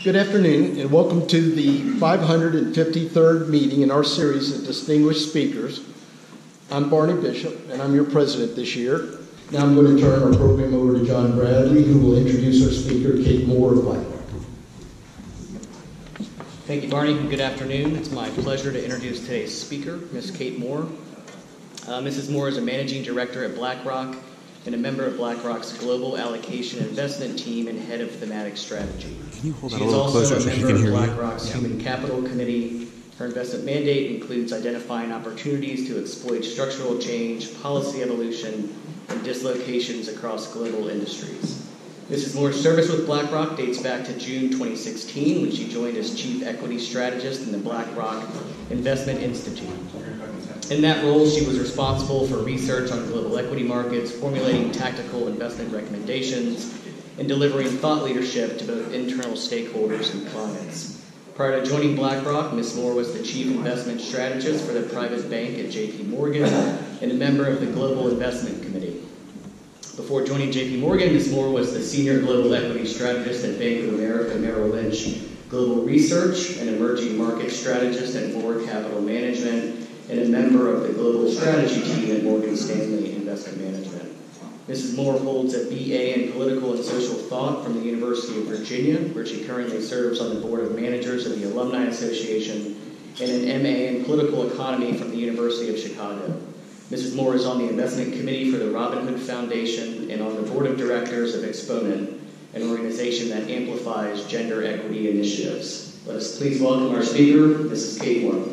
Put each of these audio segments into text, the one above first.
Good afternoon, and welcome to the 553rd meeting in our series of distinguished speakers. I'm Barney Bishop, and I'm your president this year. Now I'm going to turn our program over to John Bradley, who will introduce our speaker, Kate Moore of BlackRock. Thank you, Barney. Good afternoon. It's my pleasure to introduce today's speaker, Ms. Kate Moore. Mrs. Moore is a managing director at BlackRock and a member of BlackRock's Global Allocation Investment Team and head of thematic strategy. Can you hold that She a is little also closer a so she member can of hear you? BlackRock's Human Capital Committee. Her investment mandate includes identifying opportunities to exploit structural change, policy evolution, and dislocations across global industries. Mrs. Moore's service with BlackRock dates back to June 2016, when she joined as chief equity strategist in the BlackRock Investment Institute. In that role, she was responsible for research on global equity markets, formulating tactical investment recommendations, and delivering thought leadership to both internal stakeholders and clients. Prior to joining BlackRock, Ms. Moore was the chief investment strategist for the private bank at J.P. Morgan and a member of the Global Investment Committee. Before joining J.P. Morgan, Ms. Moore was the senior global equity strategist at Bank of America Merrill Lynch Global Research, an emerging market strategist at Moore Capital Management, and a member of the global strategy team at Morgan Stanley Investment Management. Mrs. Moore holds a BA in political and social thought from the University of Virginia, where she currently serves on the board of managers of the Alumni Association, and an MA in political economy from the University of Chicago. Mrs. Moore is on the investment committee for the Robin Hood Foundation and on the board of directors of Exponent, an organization that amplifies gender equity initiatives. Let us please welcome our speaker, Mrs. Kate Moore.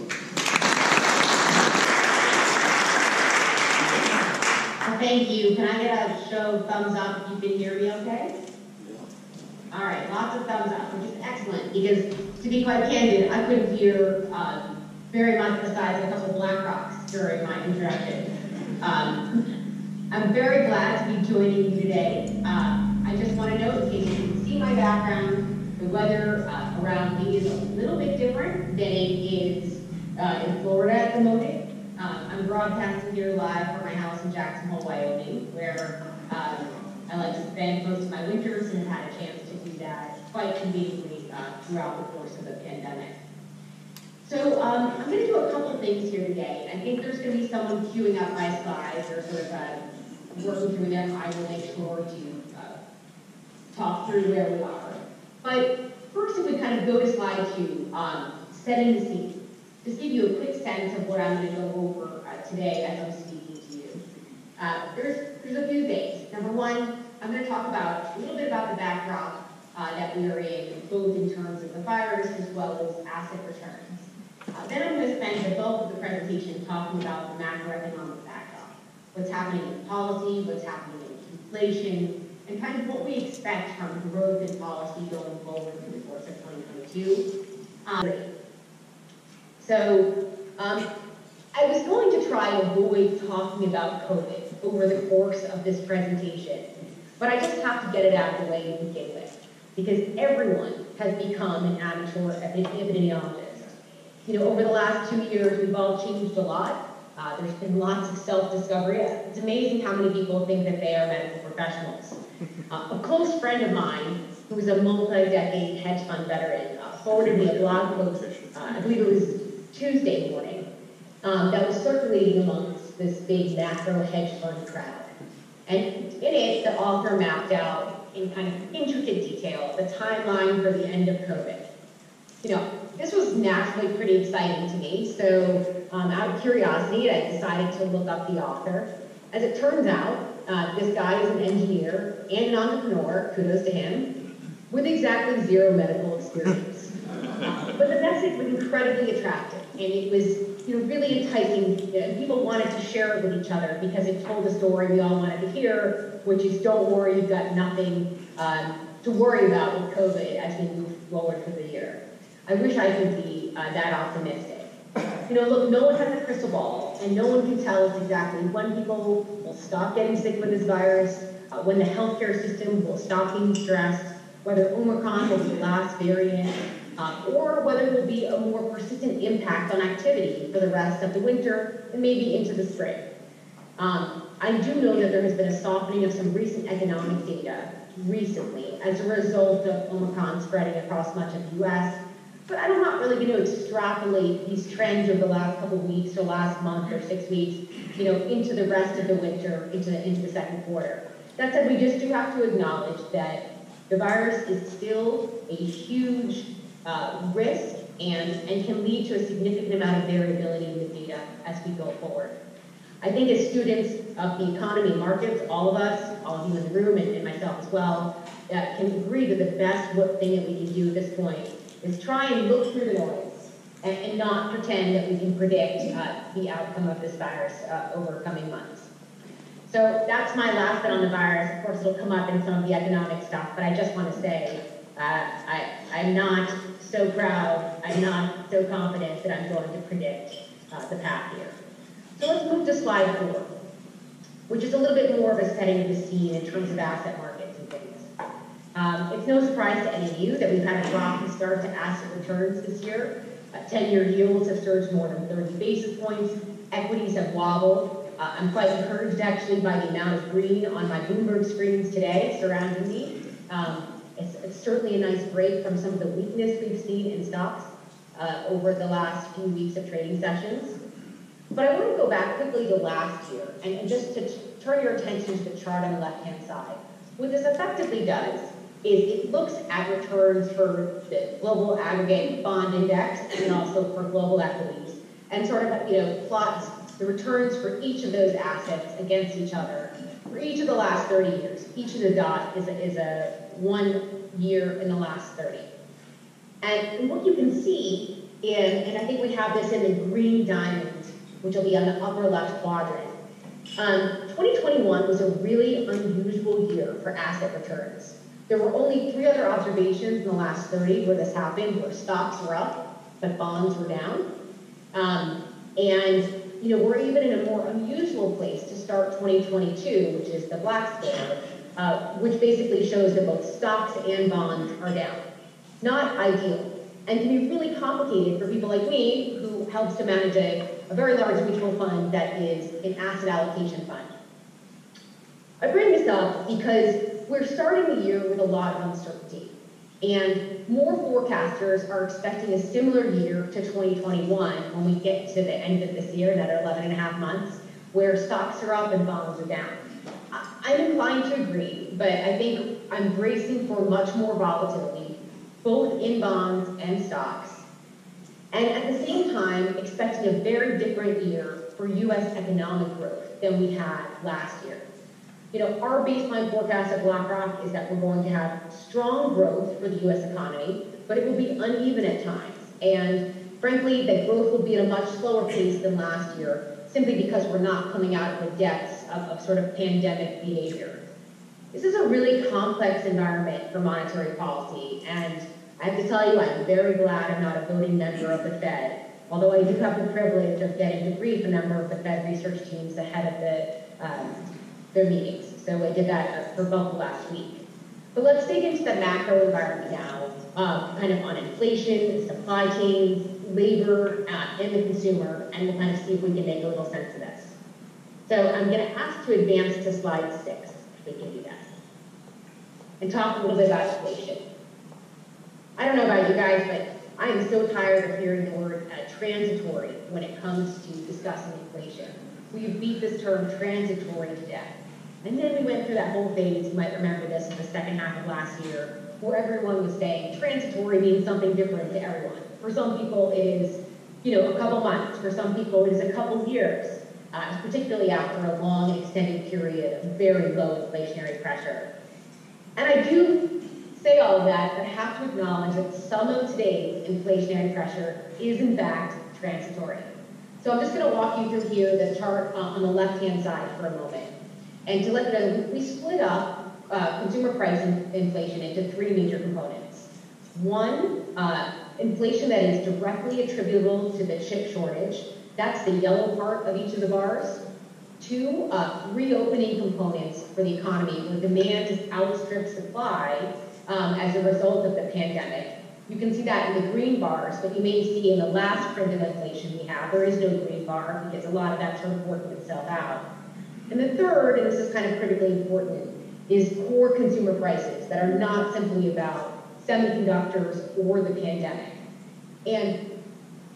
Thank you. Can I get a show of thumbs up if you can hear me okay? All right, lots of thumbs up, which is excellent, because to be quite candid, I couldn't hear very much besides a couple of BlackRocks during my introduction. I'm very glad to be joining you today. I just want to note, in case you can see my background, the weather around me is a little bit different than it is in Florida at the moment. I'm broadcasting here live from my house in Jackson Hole, Wyoming, where I like to spend most of my winters and have had a chance to do that quite conveniently throughout the course of the pandemic. So I'm going to do a couple things here today. I think there's going to be someone queuing up my slides or sort of working through them. I will make sure to talk through where we are. But first, if we kind of go to slide 2, setting the scene. Just give you a quick sense of what I'm going to go over today as I'm speaking to you. There's a few things. Number one, I'm going to talk about a little bit about the backdrop that we are in, both in terms of the virus as well as asset returns. Then I'm going to spend the bulk of the presentation talking about the macroeconomic backdrop, what's happening in policy, what's happening in inflation, and kind of what we expect from growth in policy going forward through the course of 2022. So I was going to try and avoid talking about COVID over the course of this presentation, but I just have to get it out of the way to begin with, because everyone has become an amateur epidemiologist. You know, over the last 2 years, we've all changed a lot. There's been lots of self-discovery. It's amazing how many people think that they are medical professionals. A close friend of mine, who was a multi-decade hedge fund veteran, forwarded me a blog post, I believe it was Tuesday morning, that was circulating amongst this big macro hedge fund crowd. And in it, the author mapped out in kind of intricate detail the timeline for the end of COVID. You know, this was naturally pretty exciting to me, so out of curiosity, I decided to look up the author. As it turns out, this guy is an engineer and an entrepreneur, kudos to him, with exactly zero medical experience. But the message was incredibly attractive, and it was, you know, really enticing. People wanted to share it with each other because it told a story we all wanted to hear, which is, don't worry, you've got nothing to worry about with COVID as we move forward through the year. I wish I could be that optimistic. You know, look, no one has a crystal ball, and no one can tell us exactly when people will stop getting sick with this virus, when the healthcare system will stop being stressed, whether Omicron will be the last variant, or whether there will be a more persistent impact on activity for the rest of the winter and maybe into the spring. I do know that there has been a softening of some recent economic data recently as a result of Omicron spreading across much of the U.S., but I'm not really going to extrapolate these trends over the last couple of weeks or last month or 6 weeks, into the rest of the winter, into the second quarter. That said, we just do have to acknowledge that the virus is still a huge risk and can lead to a significant amount of variability in the data as we go forward. I think as students of the economy and markets, all of us, all of you in the room and myself as well, can agree that the best thing that we can do at this point is try and look through the noise and not pretend that we can predict the outcome of this virus over coming months. So that's my last bit on the virus. Of course, it'll come up in some of the economic stuff, but I just want to say I'm not so proud, I'm not so confident that I'm going to predict the path here. So let's move to slide 4, which is a little bit more of a setting of the scene in terms of asset markets and things. It's no surprise to any of you that we've had a rocky start to asset returns this year. 10-year yields have surged more than 30 basis points. Equities have wobbled. I'm quite encouraged actually by the amount of green on my Bloomberg screens today surrounding me. It's certainly a nice break from some of the weakness we've seen in stocks over the last few weeks of trading sessions. But I want to go back quickly to last year and just to turn your attention to the chart on the left-hand side. What this effectively does is it looks at returns for the global aggregate bond index and also for global equities and sort of, plots the returns for each of those assets against each other for each of the last 30 years. Each of the dots is a 1 year in the last 30. And what you can see and I think we have this in the green diamond, which will be on the upper left quadrant. 2021 was a really unusual year for asset returns. There were only 3 other observations in the last 30 where this happened, where stocks were up, but bonds were down. We're even in a more unusual place to start 2022, which is the black scale, which basically shows that both stocks and bonds are down. Not ideal, and can be really complicated for people like me who helps to manage a very large mutual fund that is an asset allocation fund. I bring this up because we're starting the year with a lot of uncertainty, and more forecasters are expecting a similar year to 2021 when we get to the end of this year, another 11 and a half months, where stocks are up and bonds are down. I'm inclined to agree, but I think I'm bracing for much more volatility, both in bonds and stocks, and at the same time expecting a very different year for U.S. economic growth than we had last year. Our baseline forecast at BlackRock is that we're going to have strong growth for the U.S. economy, but it will be uneven at times. And frankly, that growth will be at a much slower pace than last year, simply because we're not coming out of the depths of sort of pandemic behavior. This is a really complex environment for monetary policy, and I have to tell you, I'm very glad I'm not a voting member of the Fed, although I do have the privilege of getting to brief a number of the Fed research teams ahead of their meetings. So I did that for both last week. But let's dig into the macro environment now, kind of on inflation, supply chains, labor, and the consumer, and we'll kind of see if we can make a little sense of this. So I'm going to ask to advance to slide 6, if we can do that, and talk a little bit about inflation. I don't know about you guys, but I am so tired of hearing the word transitory when it comes to discussing inflation. We've beat this term transitory to death. And then we went through that whole phase, you might remember this in the second half of last year, where everyone was saying transitory means something different to everyone. For some people it is, a couple months. For some people it is a couple years, particularly after a long extended period of very low inflationary pressure. And I do say all of that, but I have to acknowledge that some of today's inflationary pressure is in fact transitory. So I'm just going to walk you through here the chart on the left-hand side for a moment. And to let you know, we split up consumer price inflation into 3 major components. 1, inflation that is directly attributable to the chip shortage. That's the yellow part of each of the bars. 2, reopening components for the economy where demand has outstripped supply as a result of the pandemic. You can see that in the green bars, but you may see in the last print of inflation we have, there is no green bar because a lot of that's sort of working itself out. And the third, and this is kind of critically important, is core consumer prices that are not simply about semiconductors or the pandemic. And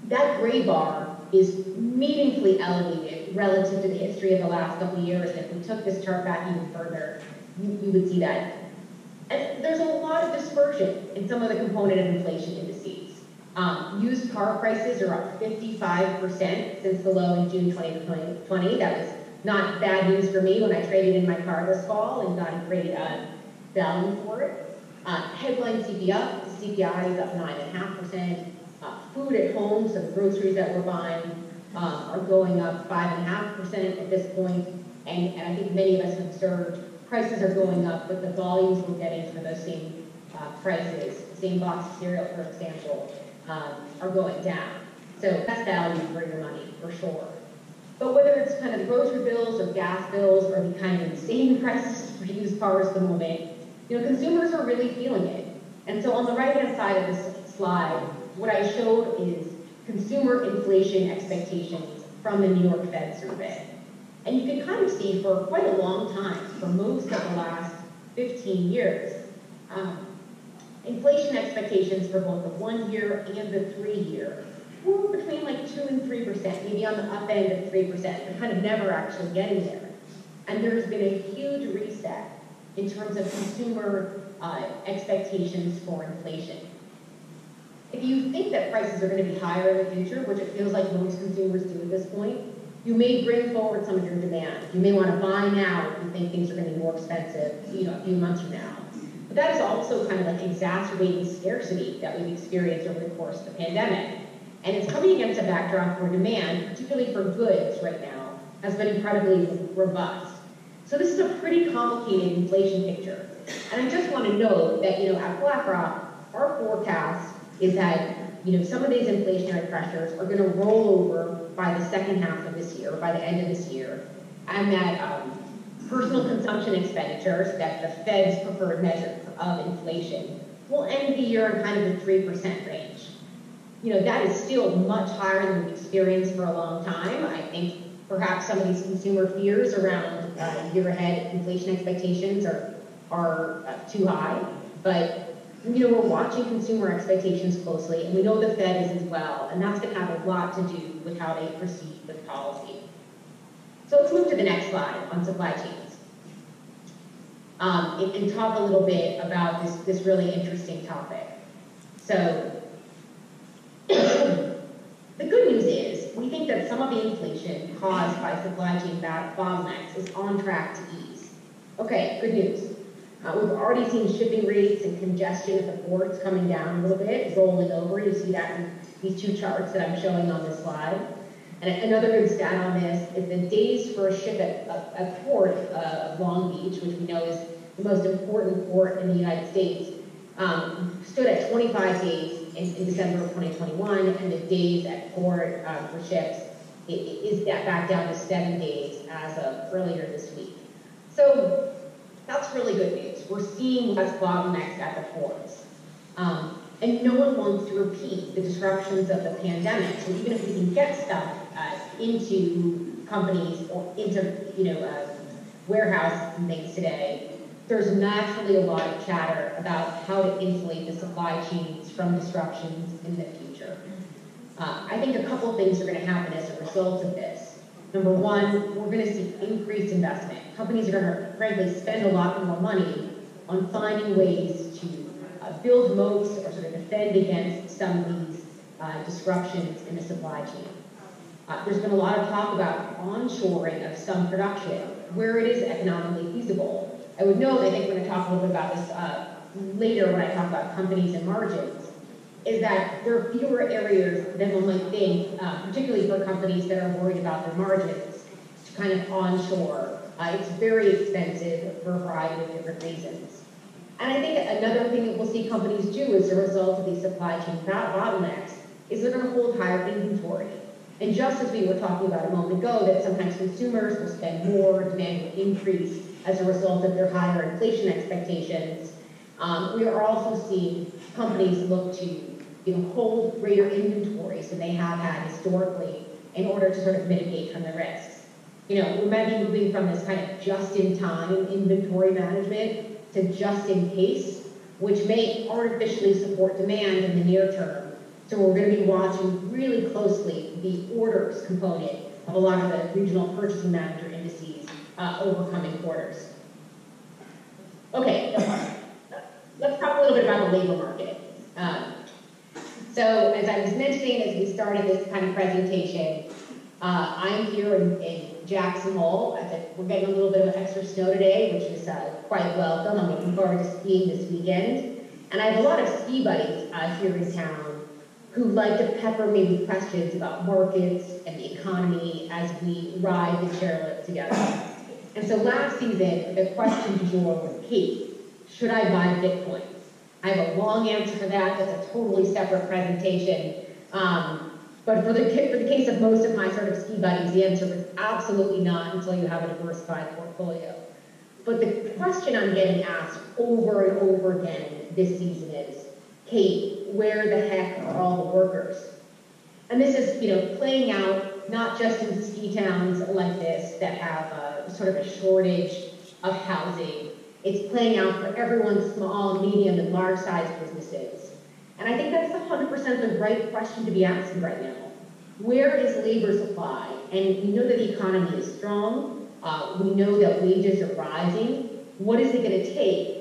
that gray bar is meaningfully elevated relative to the history of the last couple of years. And if we took this chart back even further, you would see that. And there's a lot of dispersion in some of the component of inflation indices. Used car prices are up 55% since the low in June 2020. That was not bad news for me when I traded in my car this fall and got a great value for it. Headline CPI is up 9.5%. Food at home, so the groceries that we're buying, are going up 5.5% at this point. And I think many of us have observed prices are going up, but the volumes we're getting for those same prices, same box of cereal, for example, are going down. So that's value for your money, for sure. But whether it's kind of grocery bills or gas bills or the kind of insane prices for used cars at the moment, consumers are really feeling it. And so on the right-hand side of this slide, what I showed is consumer inflation expectations from the New York Fed survey. And you can kind of see for quite a long time, for most of the last 15 years, inflation expectations for both the 1 year and the 3 year were between like 2 and 3%, maybe on the up end of 3%. They're kind of never actually getting there. And there's been a huge reset in terms of consumer expectations for inflation. If you think that prices are going to be higher in the future, which it feels like most consumers do at this point, you may bring forward some of your demand. You may want to buy now if you think things are going to be more expensive, a few months from now. But that is also kind of like exacerbating scarcity that we've experienced over the course of the pandemic. And it's coming against a backdrop where demand, particularly for goods right now, has been incredibly robust. So this is a pretty complicated inflation picture. And I just want to note that, at BlackRock, our forecast is that, some of these inflationary pressures are going to roll over by the second half of this year, by the end of this year, and that personal consumption expenditures, that the Fed's preferred measure of inflation, will end the year in kind of the 3% range. That is still much higher than we've experienced for a long time. I think perhaps some of these consumer fears around year ahead inflation expectations are too high, but we're watching consumer expectations closely, and we know the Fed is as well, and that's going to have a lot to do with how they proceed with policy. So let's move to the next slide on supply chains, and talk a little bit about this really interesting topic. So the good news is we think that some of the inflation caused by supply chain bottlenecks is on track to ease. Okay, good news. We've already seen shipping rates and congestion at the ports coming down a little bit, rolling over. You see that in these two charts that I'm showing on this slide. And another good stat on this is the days for a ship at a port of Long Beach, which we know is the most important port in the United States, stood at 25 days in December of 2021, and the days at port for ships is back down to 7 days as of earlier this week. So that's really good news. We're seeing less bottlenecks at the ports. And no one wants to repeat the disruptions of the pandemic. So even if we can get stuff into companies or into warehouses and things today, there's naturally a lot of chatter about how to insulate the supply chains from disruptions in the future. I think a couple of things are going to happen as a result of this. Number one, we're going to see increased investment. Companies are going to, frankly, spend a lot more money on finding ways to build moats or sort of defend against some of these disruptions in the supply chain. There's been a lot of talk about onshoring of some production where it is economically feasible. I would note, I think we're going to talk a little bit about this later when I talk about companies and margins, is that there are fewer areas than one might think, particularly for companies that are worried about their margins, to kind of onshore. It's very expensive for a variety of different reasons. And I think another thing that we'll see companies do as a result of these supply chain bottlenecks is they're going to hold higher inventory. And just as we were talking about a moment ago, that sometimes consumers will spend more, demand will increase as a result of their higher inflation expectations, we are also seeing companies look to hold greater inventories than they have had historically in order to sort of mitigate from the risks. we might be moving from this kind of just-in-time inventory management to just-in-case, which may artificially support demand in the near term. So we're going to be watching really closely the orders component of a lot of the regional purchasing manager indices over coming quarters. Okay, let's talk a little bit about the labor market. So as I was mentioning as we started this kind of presentation, I'm here in Jackson Hole. We're getting a little bit of extra snow today, which is quite welcome. I'm looking forward to skiing this weekend. And I have a lot of ski buddies here in town who like to pepper me with questions about markets and the economy as we ride the chairlift together. And so last season, the question du jour was, Kate, should I buy Bitcoin? I have a long answer for that. That's a totally separate presentation. But for the case of most of my sort of ski buddies, the answer was absolutely not until you have a diversified portfolio. But the question I'm getting asked over and over again this season is, Kate, where the heck are all the workers? And this is, playing out not just in ski towns like this that have sort of a shortage of housing. It's playing out for everyone's small, medium, and large-sized businesses. And I think that's 100% the right question to be asking right now. Where is labor supply? And we know that the economy is strong. We know that wages are rising. What is it going to take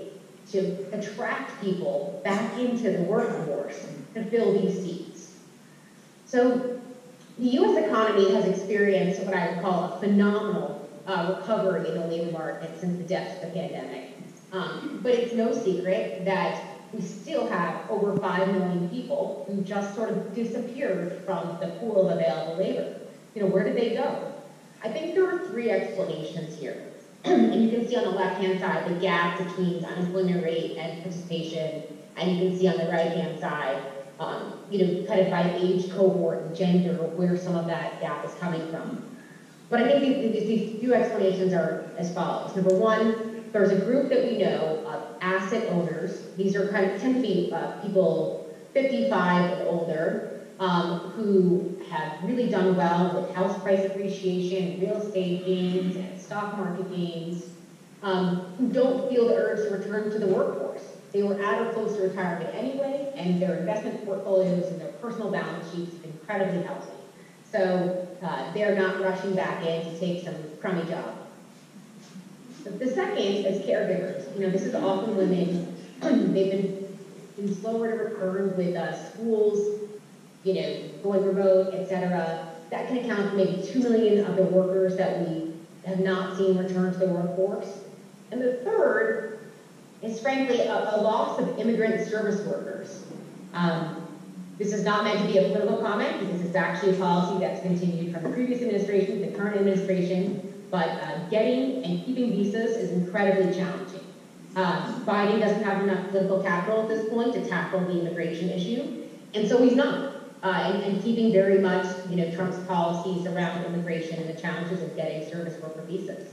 to attract people back into the workforce to fill these seats? So the U.S. economy has experienced what I would call a phenomenal recovery in the labor market since the depths of the pandemic. But it's no secret that we still have over 5 million people who just sort of disappeared from the pool of available labor. Where did they go? I think there are 3 explanations here. And you can see on the left-hand side the gap between the unemployment rate and participation, and you can see on the right-hand side, kind of by age cohort and gender, where some of that gap is coming from. But I think these few explanations are as follows. Number one, there's a group that we know of asset owners. These are tend to be people 55 and older who have really done well with house price appreciation, real estate gains, and stock market gains, who don't feel the urge to return to the workforce. They were at or close to retirement anyway, and their investment portfolios and their personal balance sheets are incredibly healthy. So they're not rushing back in to take some crummy job. The second is caregivers. This is often women. They've been slower to return with schools, going remote, etc. That can account for maybe 2 million of the workers that we have not seen return to the workforce. And the third is frankly a loss of immigrant service workers. This is not meant to be a political comment because it's actually a policy that's continued from the previous administration to the current administration. But getting and keeping visas is incredibly challenging. Biden doesn't have enough political capital at this point to tackle the immigration issue, and so he's not. And keeping very much, Trump's policies around immigration and the challenges of getting service worker visas.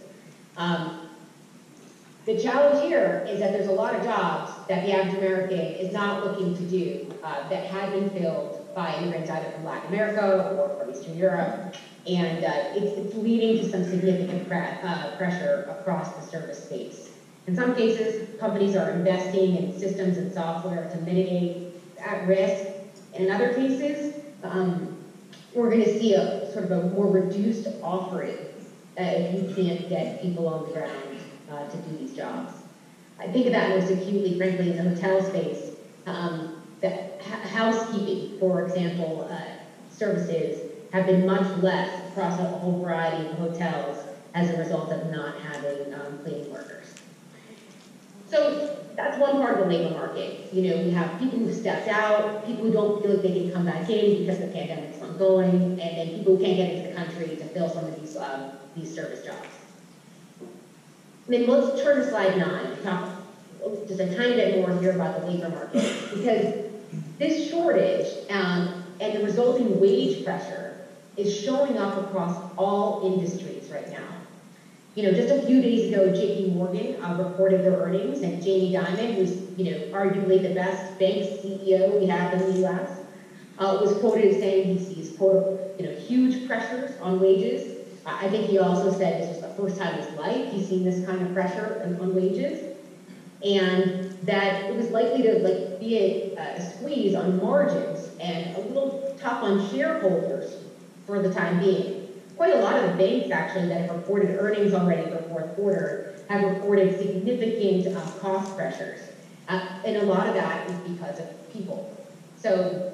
The challenge here is that there's a lot of jobs that the average American is not looking to do that had been filled by immigrants either from Latin America or from Eastern Europe. And it's leading to some significant pressure across the service space. In some cases, companies are investing in systems and software to mitigate that risk. And in other cases, we're going to see a sort of a more reduced offering if you can't get people on the ground to do these jobs. I think of that most acutely, frankly, in the hotel space. Housekeeping, for example, services have been much less across a whole variety of hotels as a result of not having cleaning workers. So that's one part of the labor market. We have people who stepped out, people who don't feel like they can come back in because the pandemic's ongoing, and then people who can't get into the country to fill some of these service jobs. And then let's turn to slide 9 and talk just a tiny bit more here about the labor market, because this shortage and the resulting wage pressure is showing up across all industries right now. Just a few days ago, J.P. Morgan reported their earnings, and Jamie Dimon, who's arguably the best bank CEO we have in the U.S., was quoted as saying he sees huge pressures on wages I think he also said this was the first time in his life he's seen this kind of pressure on wages, and that it was likely to be a squeeze on margins and a little tough on shareholders for the time being. Quite a lot of the banks actually that have reported earnings already for fourth quarter have reported significant cost pressures, and a lot of that is because of people. So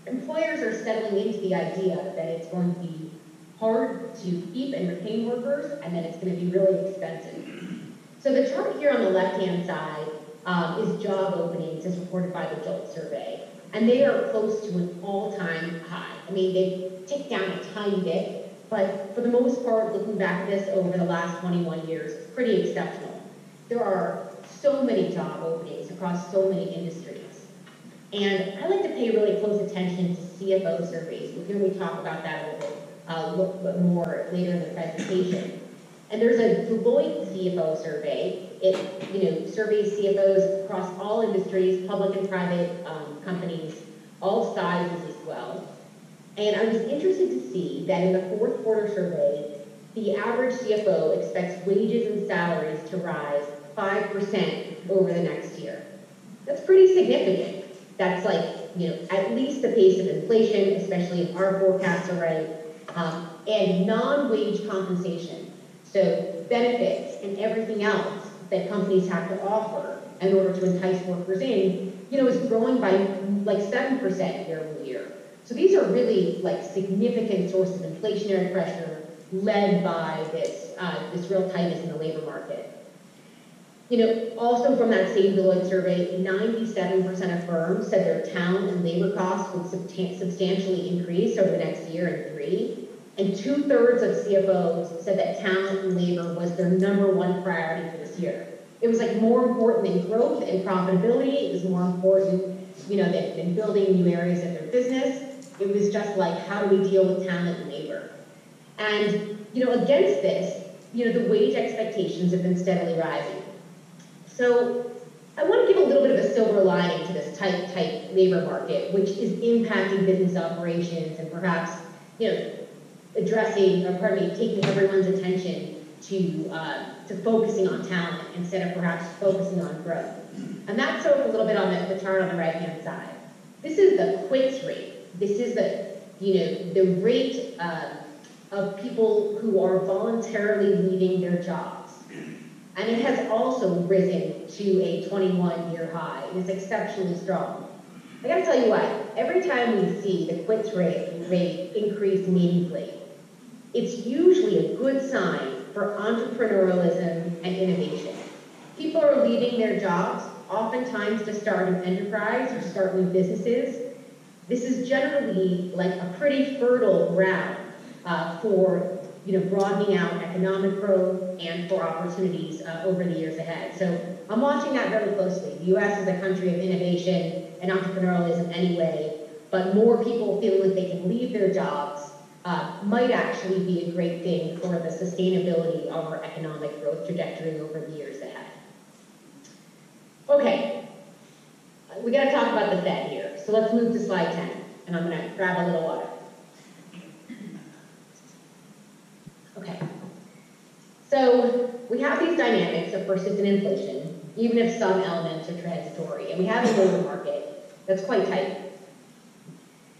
employers are settling into the idea that it's going to be hard to keep and retain workers, and that it's going to be really expensive. So the chart here on the left-hand side is job openings as reported by the Deloitte Survey, and they are close to an all-time high. I mean, they've ticked down a tiny bit, but for the most part, looking back at this over the last 21 years, it's pretty exceptional. There are so many job openings across so many industries. And I like to pay really close attention to CFO surveys. You'll hear me talk about that a little bit more later in the presentation. And there's a Deloitte Cfo Survey. It surveys CFOs across all industries, public and private companies, all sizes as well. And I was interested to see that in the fourth quarter survey, the average CFO expects wages and salaries to rise 5% over the next year. That's pretty significant. That's at least the pace of inflation, especially if our forecasts are right, and non-wage compensation. So benefits and everything else that companies have to offer in order to entice workers in, is growing by 7% year over year. So these are really significant sources of inflationary pressure led by this real tightness in the labor market. Also from that same Deloitte survey, 97% of firms said their talent and labor costs would substantially increase over the next year and three. And 2/3 of CFOs said that talent and labor was their #1 priority for this year. It was more important than growth and profitability. It was more important, than building new areas of their business. It was just how do we deal with talent and labor? And, against this, the wage expectations have been steadily rising. So I want to give a little bit of a silver lining to this tight labor market, which is impacting business operations and perhaps, taking everyone's attention to focusing on talent instead of perhaps focusing on growth. And that's sort of a little bit on the chart on the right-hand side. This is the quits rate. This is the rate of people who are voluntarily leaving their jobs. And it has also risen to a 21-year high. It is exceptionally strong. I gotta tell you what, every time we see the quits rate increase meaningfully, it's usually a good sign for entrepreneurialism and innovation. People are leaving their jobs, oftentimes to start an enterprise or start new businesses. This is generally a pretty fertile ground for broadening out economic growth and for opportunities over the years ahead. So I'm watching that very closely. The U.S. is a country of innovation and entrepreneurialism anyway, but more people feeling like they can leave their jobs might actually be a great thing for the sustainability of our economic growth trajectory over the years ahead. Okay, we got to talk about the Fed here. So let's move to slide 10, and I'm going to grab a little water. Okay, so we have these dynamics of persistent inflation, even if some elements are transitory, and we have a labor market that's quite tight.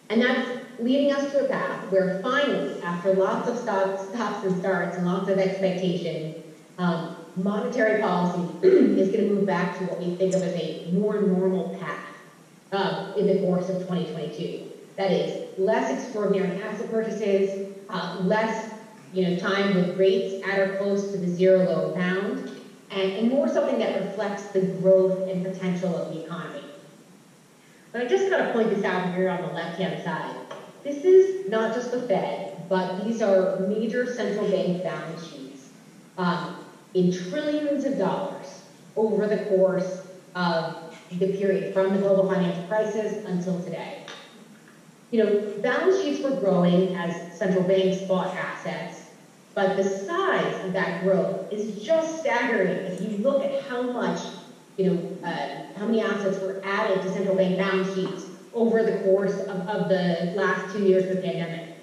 And that's leading us to a path where finally, after lots of stops and starts and lots of expectation, monetary policy is going to move back to what we think of as a more normal path in the course of 2022. That is, less extraordinary asset purchases, less time with rates at or close to the zero low bound, and more something that reflects the growth and potential of the economy. But I just got to point this out here on the left-hand side. This is not just the Fed, but these are major central bank balance sheets in trillions of dollars over the course of the period from the global financial crisis until today. Balance sheets were growing as central banks bought assets, but the size of that growth is just staggering if you look at how much, how many assets were added to central bank balance sheets over the course of the last 2 years of the pandemic.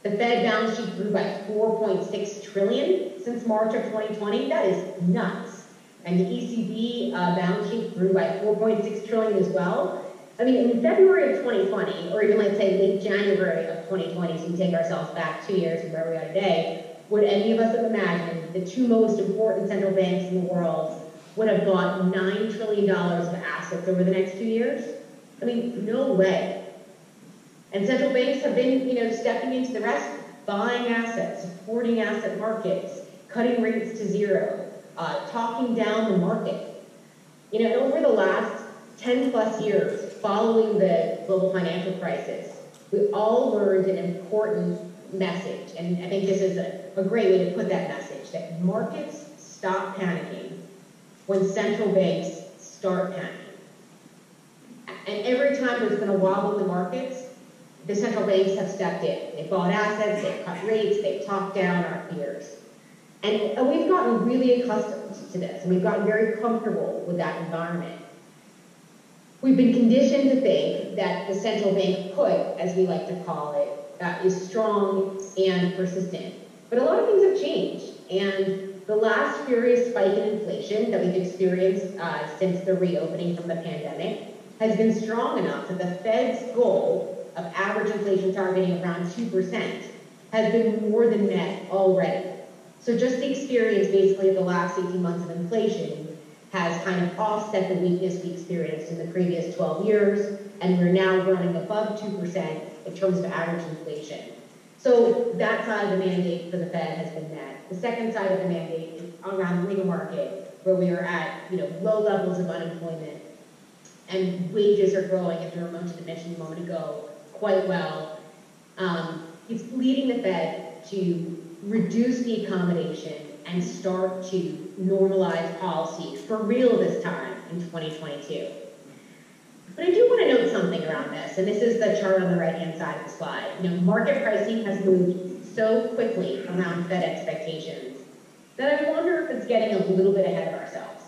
The Fed balance sheet grew by $4.6 trillion since March of 2020. That is nuts. And the ECB balance sheet grew by $4.6 trillion as well. I mean, in February of 2020, or even let's say late January of 2020, so we take ourselves back 2 years from where we are today, would any of us have imagined the two most important central banks in the world would have bought $9 trillion of assets over the next 2 years? I mean, no way. And central banks have been, stepping into the rescue, buying assets, supporting asset markets, cutting rates to zero, talking down the market. Over the last 10 plus years following the global financial crisis, we all learned an important message, and I think this is a great way to put that message, that markets stop panicking when central banks start panicking. And every time there's been a wobble in the markets, the central banks have stepped in. They've bought assets, they've cut rates, they've talked down our fears. And we've gotten really accustomed to this, and we've gotten very comfortable with that environment. We've been conditioned to think that the central bank put, as we like to call it, is strong and persistent. But a lot of things have changed, and the last furious spike in inflation that we've experienced since the reopening from the pandemic has been strong enough that the Fed's goal of average inflation targeting around 2% has been more than met already. So just the experience basically of the last 18 months of inflation has kind of offset the weakness we experienced in the previous 12 years, and we're now running above 2% in terms of average inflation. So that side of the mandate for the Fed has been met. The second side of the mandate is around the labor market, where we are at low levels of unemployment, and wages are growing, as Ramon mentioned a moment ago, quite well. It's leading the Fed to reduce the accommodation and start to normalize policy for real this time in 2022. But I do want to note something around this, and this is the chart on the right-hand side of the slide. Market pricing has moved so quickly around Fed expectations that I wonder if it's getting a little bit ahead of ourselves.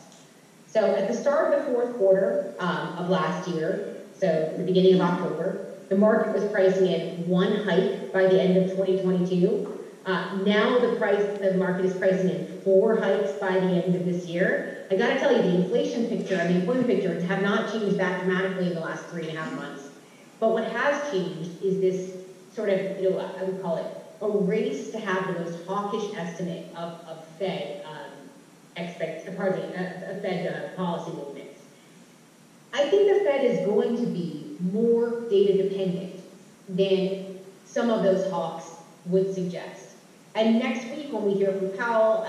So at the start of the fourth quarter of last year, so the beginning of October, the market was pricing in one hike by the end of 2022. Now the market is pricing in 4 hikes by the end of this year. I got to tell you, the inflation picture and the employment picture have not changed that dramatically in the last 3.5 months. But what has changed is this sort of, I would call it a race to have the most hawkish estimate of Fed Fed policy movements. I think the Fed is going to be more data dependent than some of those hawks would suggest. And next week when we hear from Powell,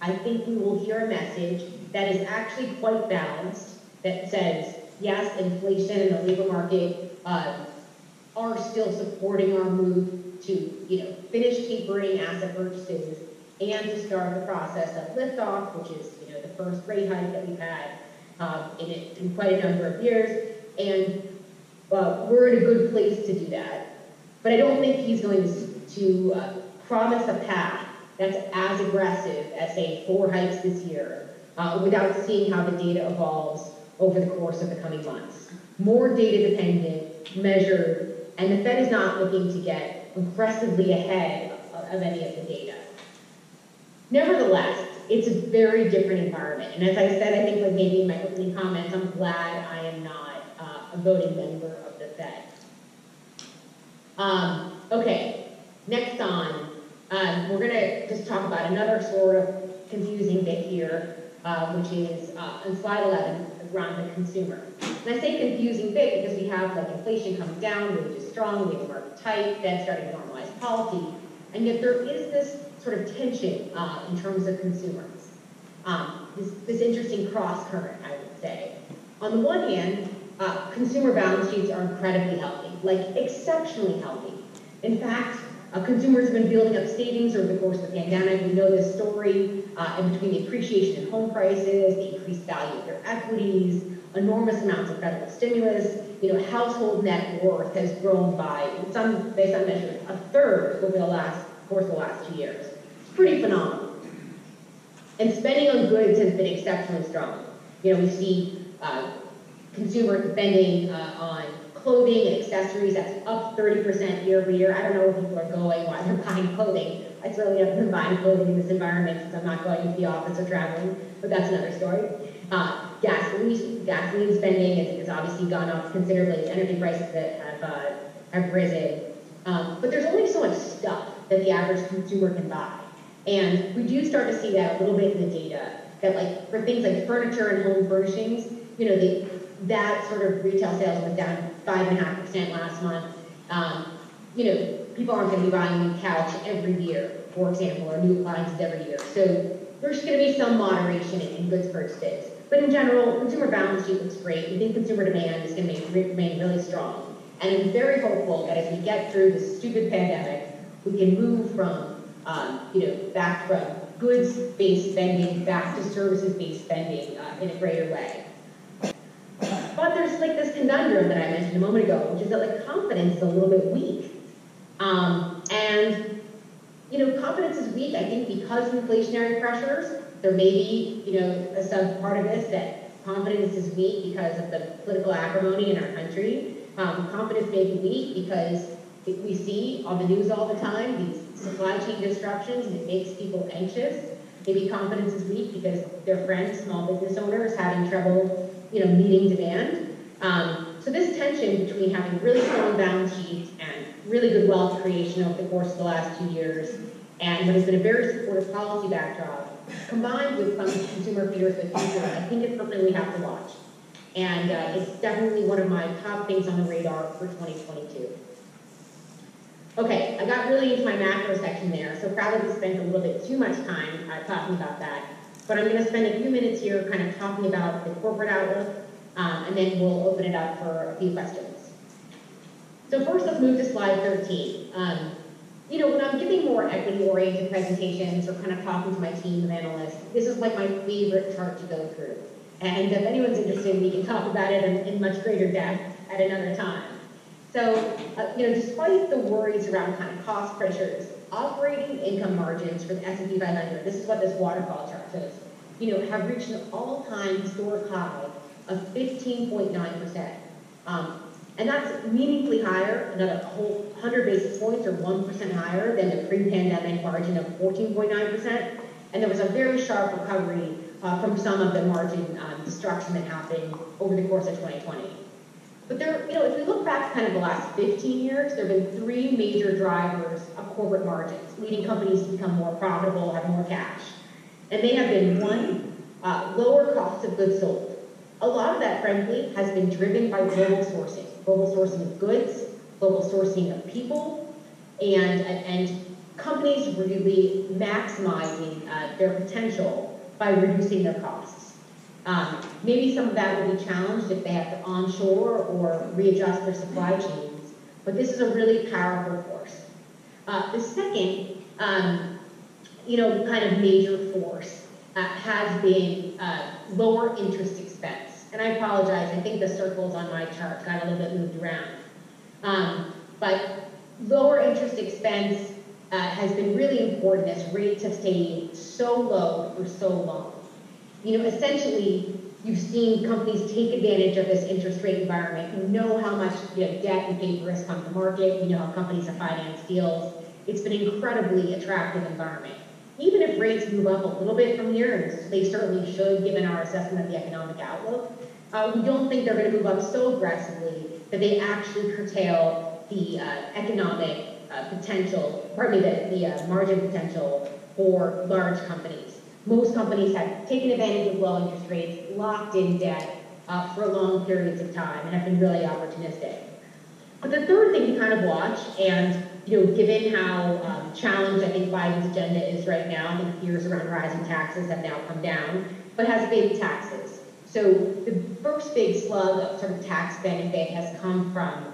I think we will hear a message that is actually quite balanced, that says, yes, inflation and the labor market are still supporting our move to finish tapering asset purchases and to start the process of liftoff, which is the first rate hike that we've had in quite a number of years. And we're in a good place to do that. But I don't think he's going to promise a path that's as aggressive as, say, 4 hikes this year without seeing how the data evolves over the course of the coming months. More data dependent, measured, and the Fed is not looking to get aggressively ahead of any of the data. Nevertheless, it's a very different environment. And as I said, I think maybe in my opening comments, I'm glad I am not a voting member of the Fed. Okay, next on, we're going to just talk about another sort of confusing bit here, which is on slide 11 around the consumer. And I say confusing bit because we have inflation coming down, wages strong, labor market tight, Fed starting to normalize policy, and yet there is this sort of tension in terms of consumers. This interesting cross current, I would say. On the one hand, consumer balance sheets are incredibly healthy, exceptionally healthy. In fact, consumers have been building up savings over the course of the pandemic. We know this story in between the appreciation in home prices, the increased value of their equities, enormous amounts of federal stimulus. Household net worth has grown by, based on measures, a third over the course of the last 2 years. It's pretty phenomenal. And spending on goods has been exceptionally strong. We see consumers spending on clothing and accessories, that's up 30% year over year. I don't know where people are going, why they're buying clothing. I certainly haven't been buying clothing in this environment since I'm not going to the office or traveling, but that's another story. Gasoline spending has obviously gone up considerably. Energy prices that have risen. But there's only so much stuff that the average consumer can buy. And we do start to see that a little bit in the data, that like for things like furniture and home furnishings, you know, that sort of retail sales was down 5.5% last month. You know, people aren't going to be buying a new couch every year, for example, or new appliances every year. So there's going to be some moderation in goods purchases. But in general, consumer balance sheet looks great. We think consumer demand is going to remain really strong. And I'm very hopeful that as we get through this stupid pandemic, we can move from, back from goods-based spending back to services-based spending in a greater way. But there's like this conundrum that I mentioned a moment ago, which is that like confidence is a little bit weak. And, you know, confidence is weak, I think, because of inflationary pressures. There may be, you know, a sub part of this that confidence is weak because of the political acrimony in our country. Confidence may be weak because we see on the news all the time these supply chain disruptions and it makes people anxious. Maybe confidence is weak because their friends, small business owners, having trouble, you know, meeting demand. So this tension between having really strong balance sheets and really good wealth creation over the course of the last 2 years and what has been a very supportive policy backdrop, combined with some consumer fears of the future, I think it's something we have to watch. And it's definitely one of my top things on the radar for 2022. Okay, I got really into my macro section there, so probably spent a little bit too much time talking about that. But I'm going to spend a few minutes here kind of talking about the corporate outlook, and then we'll open it up for a few questions. So first, let's move to slide 13. You know, when I'm giving more equity-oriented presentations or kind of talking to my team of analysts, this is like my favorite chart to go through. And if anyone's interested, we can talk about it in much greater depth at another time. So, you know, despite the worries around kind of cost pressures, operating income margins for the S&P 500, this is what this waterfall chart shows, you know, have reached an all-time historic high of 15.9%. And that's meaningfully higher, another whole 100 basis points or 1% higher than the pre-pandemic margin of 14.9%. And there was a very sharp recovery from some of the margin destruction that happened over the course of 2020. But there, you know, if we look back to kind of the last 15 years, there have been 3 major drivers of corporate margins, leading companies to become more profitable, have more cash. And they have been, 1, lower costs of goods sold. A lot of that, frankly, has been driven by global sourcing of goods, global sourcing of people, and companies really maximizing their potential by reducing their costs. Maybe some of that will be challenged if they have to onshore or readjust their supply chains, but this is a really powerful force. The second, you know, kind of major force has been lower interest expense. And I apologize, I think the circles on my chart got a little bit moved around. But lower interest expense has been really important as rates have stayed so low for so long. You know, essentially, you've seen companies take advantage of this interest rate environment. You know how much debt and paper has come to market. You know how companies have financed deals. It's been an incredibly attractive environment. Even if rates move up a little bit from here, and they certainly should given our assessment of the economic outlook, we don't think they're going to move up so aggressively that they actually curtail the economic potential, the margin potential for large companies. Most companies have taken advantage of low interest rates, locked in debt for long periods of time, and have been really opportunistic. But the third thing to kind of watch, and given how challenged I think Biden's agenda is right now, I think fears around rising taxes have now come down, but has been taxes. So the first big slug of sort of tax benefit has come from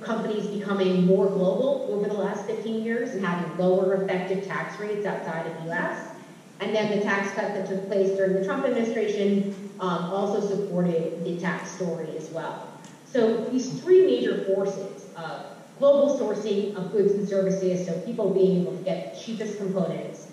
companies becoming more global over the last 15 years and having lower effective tax rates outside of the U.S. And then the tax cut that took place during the Trump administration also supported the tax story as well. So these 3 major forces, global sourcing of goods and services, so people being able to get the cheapest components,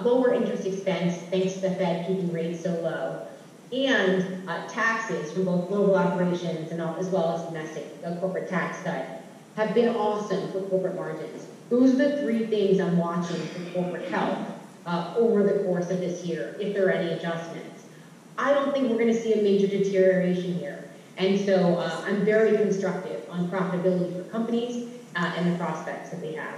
lower interest expense thanks to the Fed keeping rates so low, and taxes from both global operations and as well as domestic corporate tax cut have been awesome for corporate margins. Those are the three things I'm watching for corporate health over the course of this year, if there are any adjustments. I don't think we're going to see a major deterioration here. And so I'm very constructive on profitability for companies and the prospects that they have.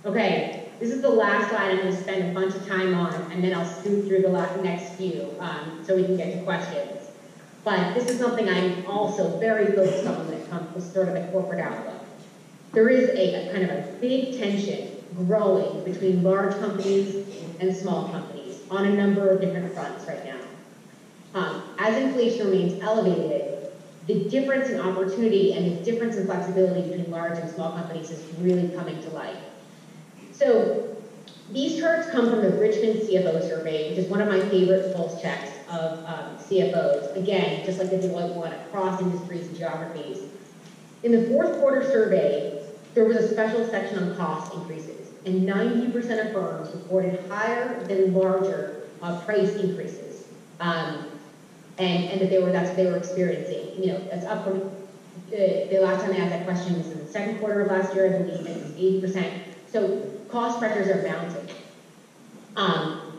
Okay, this is the last slide I'm going to spend a bunch of time on, and then I'll scoot through the next few so we can get to questions. But this is something I'm also very focused on when it comes to sort of the corporate outlook. There is a kind of a big tension growing between large companies and small companies on a number of different fronts right now. As inflation remains elevated, the difference in opportunity and the difference in flexibility between large and small companies is really coming to light. So these charts come from the Richmond Cfo Survey, which is one of my favorite pulse checks of CFOs. Again, just like the Deloitte one, across industries and geographies. In the fourth quarter survey, there was a special section on cost increases, and 90% of firms reported higher than larger price increases. And that's what they were experiencing. You know, that's up from the last time they asked that question was in the second quarter of last year, I believe it was 80%. So cost pressures are mounting.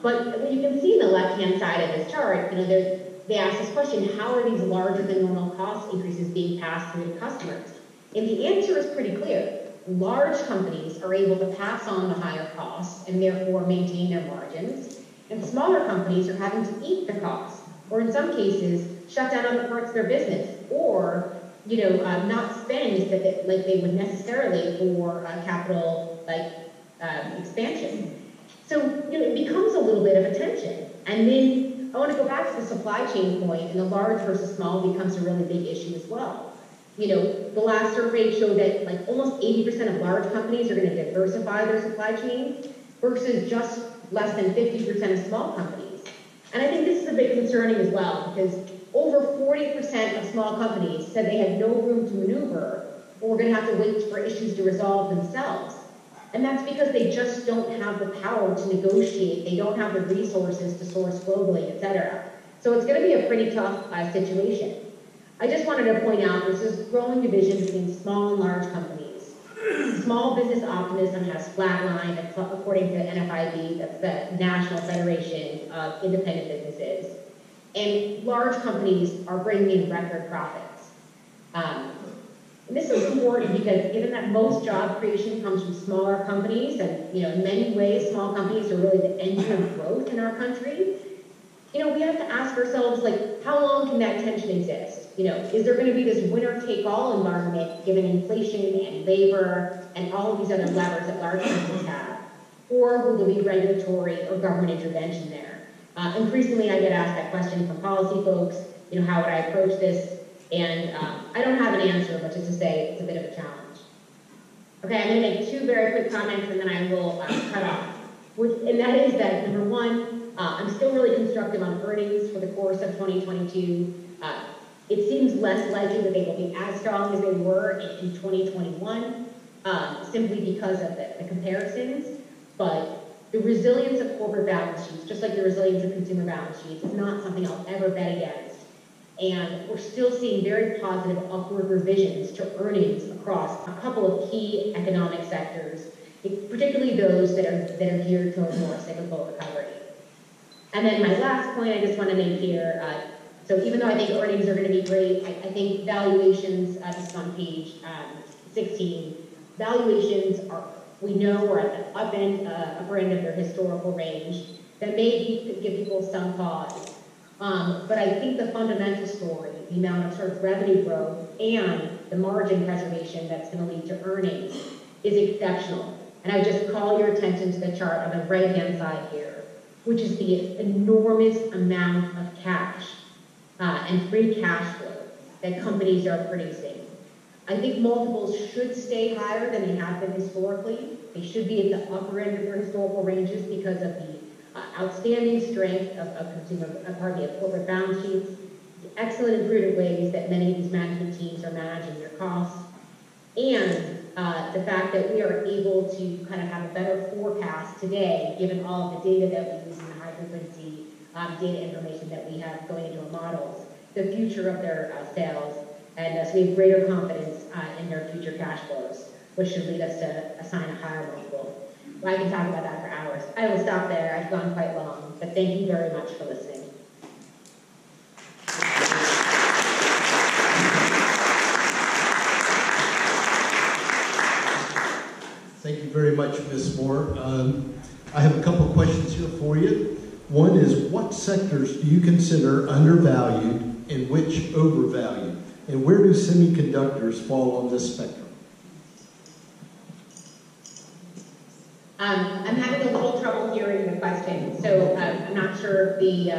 But what you can see in the left-hand side of this chart, you know, they ask this question: how are these larger than normal cost increases being passed through to customers? And the answer is pretty clear. Large companies are able to pass on the higher costs and therefore maintain their margins, and smaller companies are having to eat the costs, or in some cases, shut down other parts of their business, or not spend like they would necessarily for capital expansion. So it becomes a little bit of a tension. And then I want to go back to the supply chain point, and the large versus small becomes a really big issue as well. You know, the last survey showed that like almost 80% of large companies are going to diversify their supply chain versus just less than 50% of small companies. And I think this is a bit concerning as well, because over 40% of small companies said they had no room to maneuver or were going to have to wait for issues to resolve themselves. And that's because they just don't have the power to negotiate. They don't have the resources to source globally, et cetera. So it's going to be a pretty tough situation. I just wanted to point out there's this growing division between small and large companies. Small business optimism has flatlined, according to NFIB, that's the National Federation of Independent Businesses. And large companies are bringing in record profits. And this is important because given that most job creation comes from smaller companies, and in many ways small companies are really the engine of growth in our country, we have to ask ourselves, how long can that tension exist? Is there going to be this winner-take-all environment given inflation and labor and all of these other levers that large companies have? Or will there be regulatory or government intervention there? Increasingly, I get asked that question from policy folks, how would I approach this? And I don't have an answer, but just to say it's a bit of a challenge. Okay, I'm going to make two very quick comments and then I will cut off. And that is that, number one, I'm still really constructive on earnings for the course of 2022. It seems less likely that they will be as strong as they were in 2021, simply because of the comparisons. But the resilience of corporate balance sheets, just like the resilience of consumer balance sheets, is not something I'll ever bet against. And we're still seeing very positive upward revisions to earnings across a couple of key economic sectors, particularly those that are geared towards more cyclical recovery. And then my last point I just want to make here, so even though I think earnings are going to be great, I think valuations, this is on page 16, valuations we know are at the upper end of their historical range. That may give people some pause. But I think the fundamental story, the amount of sort of revenue growth and the margin preservation that's going to lead to earnings is exceptional. And I just call your attention to the chart on the right-hand side here, which is the enormous amount of cash and free cash flow that companies are producing. I think multiples should stay higher than they have been historically. They should be at the upper end of their historical ranges because of the outstanding strength of corporate balance sheets, the excellent and prudent ways that many of these management teams are managing their costs, and the fact that we are able to kind of have a better forecast today, given all of the data that we use in the high frequency data information that we have going into our models, the future of their sales, and so we have greater confidence in their future cash flows, which should lead us to assign a higher multiple. Well, I can talk about that for hours. I will stop there. I've gone quite long, but thank you very much for listening. Thank you very much, Ms. Moore. I have a couple of questions here for you. One is, what sectors do you consider undervalued and which overvalued? And where do semiconductors fall on this spectrum? I'm having a little trouble hearing the question, so I'm not sure if the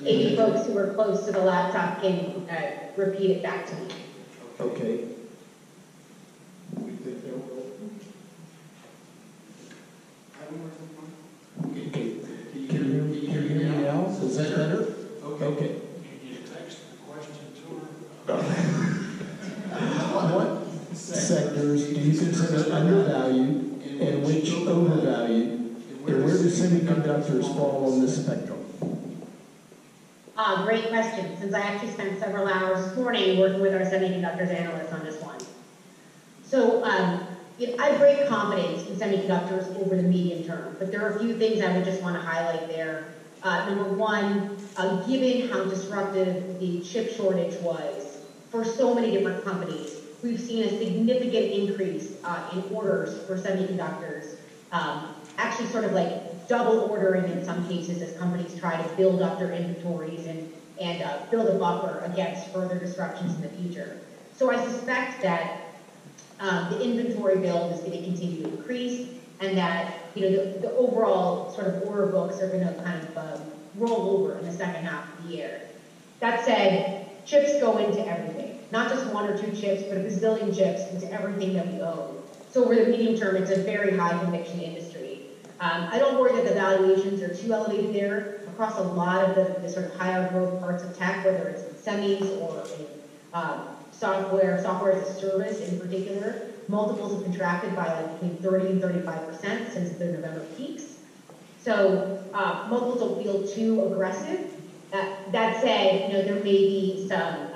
80 folks who are close to the laptop can repeat it back to me. Okay. Can you hear me now? Is that better? Okay. Can you text the question to her? What sectors do you consider undervalued and which overvalued? And where do semiconductors fall on this spectrum? Great question, since I actually spent several hours this morning working with our semiconductors analysts on this one. So I have great confidence in semiconductors over the medium term, but there are a few things I would just want to highlight there. Number one, given how disruptive the chip shortage was for so many different companies, we've seen a significant increase in orders for semiconductors, actually sort of like double ordering in some cases as companies try to build up their inventories and build a buffer against further disruptions in the future. So I suspect that the inventory build is going to continue to increase, and that the overall sort of order books are going to kind of roll over in the second half of the year. That said, chips go into everything, not just one or two chips, but a bazillion chips into everything that we own. So over the medium term, it's a very high conviction industry. I don't worry that the valuations are too elevated there. Across a lot of the sort of higher growth parts of tech, whether it's in semis or in software as a service in particular, multiples have contracted by like between 30 and 35% since the November peaks. So multiples don't feel too aggressive. That said, there may be some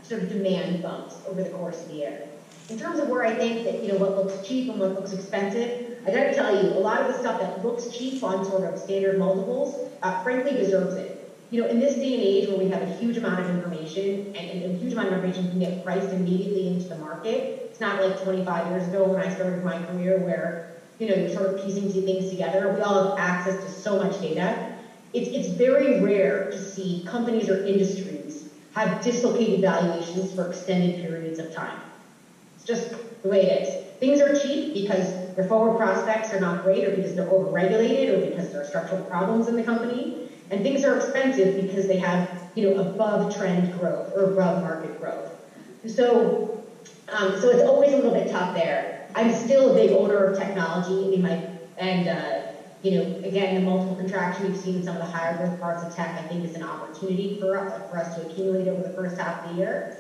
sort of demand bumps over the course of the year. In terms of where I think that what looks cheap and what looks expensive, I got to tell you, a lot of the stuff that looks cheap on sort of standard multiples, frankly, deserves it. In this day and age where we have a huge amount of information and a huge amount of information can get priced immediately into the market, it's not like 25 years ago when I started my career where you're sort of piecing things together. We all have access to so much data. It's very rare to see companies or industries have dislocated valuations for extended periods of time. It's just the way it is. Things are cheap because their forward prospects are not great, or because they're overregulated, or because there are structural problems in the company. And things are expensive because they have, above trend growth or above market growth. So it's always a little bit tough there. I'm still a big owner of technology again, the multiple contraction we've seen in some of the higher growth parts of tech, I think is an opportunity for us to accumulate over the first half of the year.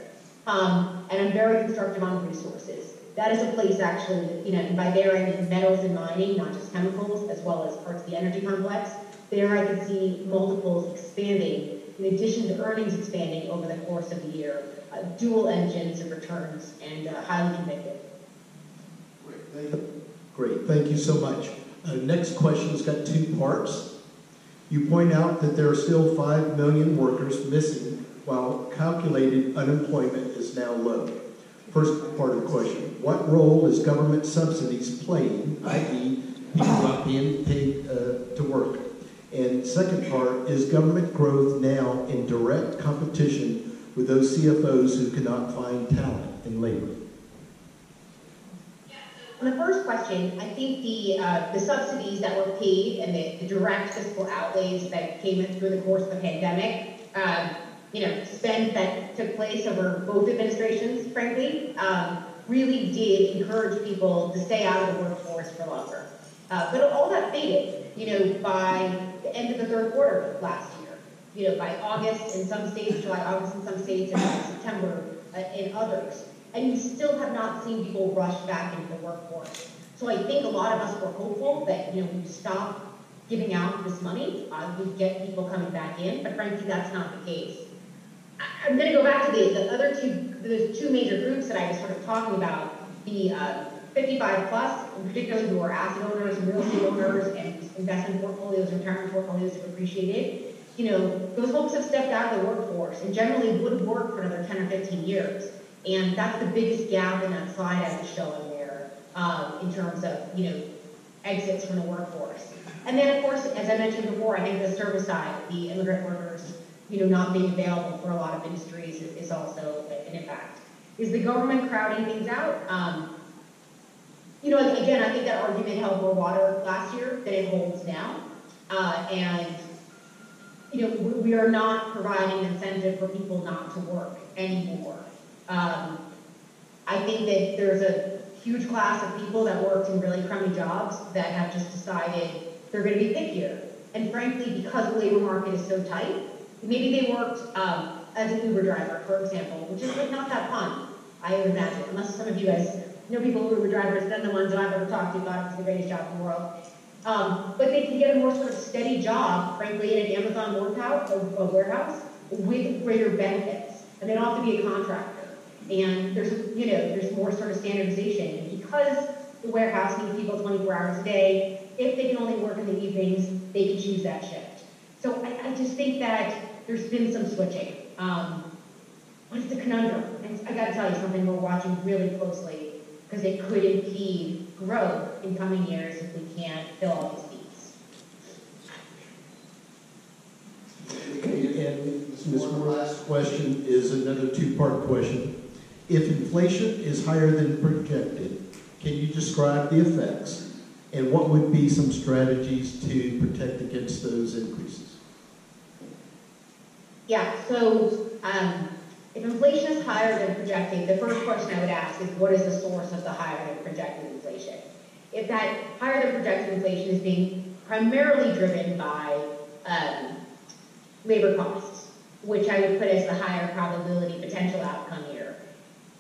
And I'm very constructive on resources. That is a place actually, and by there I mean metals and mining, not just chemicals, as well as parts of the energy complex. There I could see multiples expanding, in addition to earnings expanding over the course of the year, dual engines of returns, and highly convicted. Great, thank you so much. Next question's got two parts. You point out that there are still 5 million workers missing, while calculated unemployment is now low. First part of the question, what role is government subsidies playing, i.e. people not being paid to work? And second part, is government growth now in direct competition with those CFOs who cannot find talent and labor? On the first question, I think the subsidies that were paid and the direct fiscal outlays that came in through the course of the pandemic, spend that took place over both administrations, frankly, really did encourage people to stay out of the workforce for longer. But all that faded, by the end of the third quarter last year, by August in some states, July, August in some states, and September in others. And we still have not seen people rush back into the workforce. So I think a lot of us were hopeful that we stop giving out this money would get people coming back in, but frankly, that's not the case. I'm going to go back to those two major groups that I was sort of talking about, the 55 plus, and particularly who are asset owners and real estate owners and investment portfolios, retirement portfolios have appreciated. You know, those folks have stepped out of the workforce and generally would have worked for another 10 or 15 years. And that's the biggest gap in that slide I was showing there in terms of, you know, exits from the workforce. And then, of course, as I mentioned before, I think the service side, the immigrant workers, you know, not being available for a lot of industries is also an impact. Is the government crowding things out? You know, again, I think that argument held more water last year than it holds now. And, you know, we are not providing an incentive for people not to work anymore. I think that there's a huge class of people that worked in really crummy jobs that have just decided they're going to be pickier. And frankly, because the labor market is so tight, maybe they worked as an Uber driver, for example, which is like not that fun, I would imagine, unless some of you guys know people who are Uber drivers, then the ones that I've ever talked to thought it was the greatest job in the world. But they can get a more sort of steady job, frankly, in an Amazon warehouse with greater benefits. And they don't have to be a contractor. And there's more sort of standardization. And because the warehouse needs people 24 hours a day, if they can only work in the evenings, they can choose that shift. So I just think that there's been some switching. What is the conundrum? And I got to tell you something we're watching really closely because it could impede growth in coming years if we can't fill all these seats. And Ms. Moore's last question is another two-part question. If inflation is higher than projected, can you describe the effects? And what would be some strategies to protect against those increases? Yeah, so if inflation is higher than projected, the first question I would ask is what is the source of the higher than projected inflation? If that higher than projected inflation is being primarily driven by labor costs, which I would put as the higher probability potential outcome here,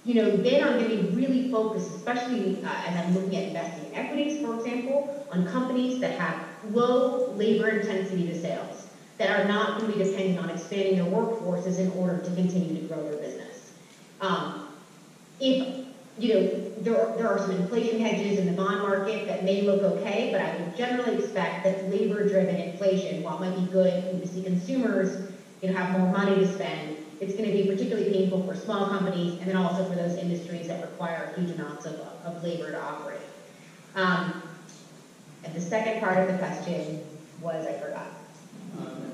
you know, then I'm going to be really focused, especially as I'm looking at investing in equities, for example, on companies that have low labor intensity to sales, that are not going to be dependent on expanding their workforces in order to continue to grow their business. If, you know, there are some inflation hedges in the bond market that may look okay, but I would generally expect that labor-driven inflation, while it might be good to see consumers, you know, have more money to spend, it's going to be particularly painful for small companies and then also for those industries that require huge amounts of labor to operate. And the second part of the question was, I forgot.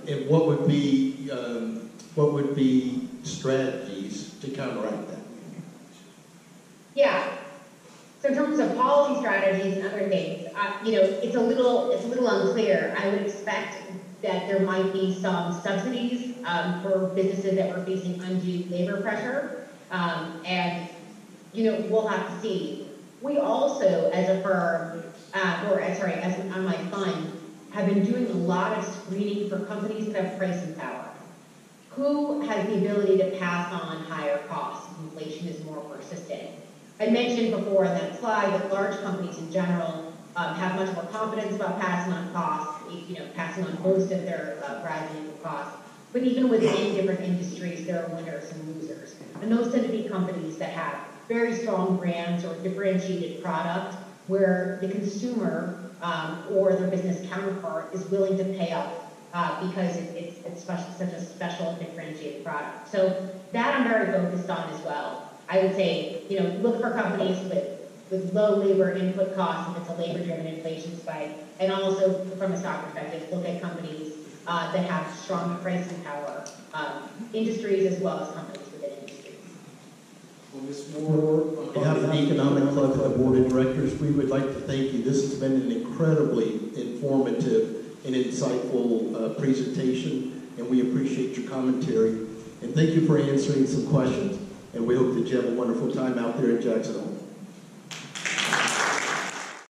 And what would be strategies to counteract that? Yeah. So in terms of policy strategies and other things, you know, it's a little unclear. I would expect that there might be some subsidies for businesses that were facing undue labor pressure, and you know, we'll have to see. We also, as a firm, as on my fund, have been doing a lot of screening for companies that have pricing power. Who has the ability to pass on higher costs if inflation is more persistent? I mentioned before in that slide that large companies in general have much more confidence about passing on costs, you know, passing on most of their rising input costs. But even within different industries, there are winners and losers. And those tend to be companies that have very strong brands or differentiated product where the consumer or their business counterpart is willing to pay up because it's such a special and differentiated product. So that I'm very focused on as well. I would say, you know, look for companies with low labor input costs if it's a labor-driven inflation spike, and also from a stock perspective, look at companies that have strong pricing power, industries as well as companies within industries. Well, Ms. Moore, on behalf of the Economic Club and the Board of Directors, we would like to thank you. This has been an incredibly informative and insightful presentation, and we appreciate your commentary. And thank you for answering some questions, and we hope that you have a wonderful time out there in Jackson Hole.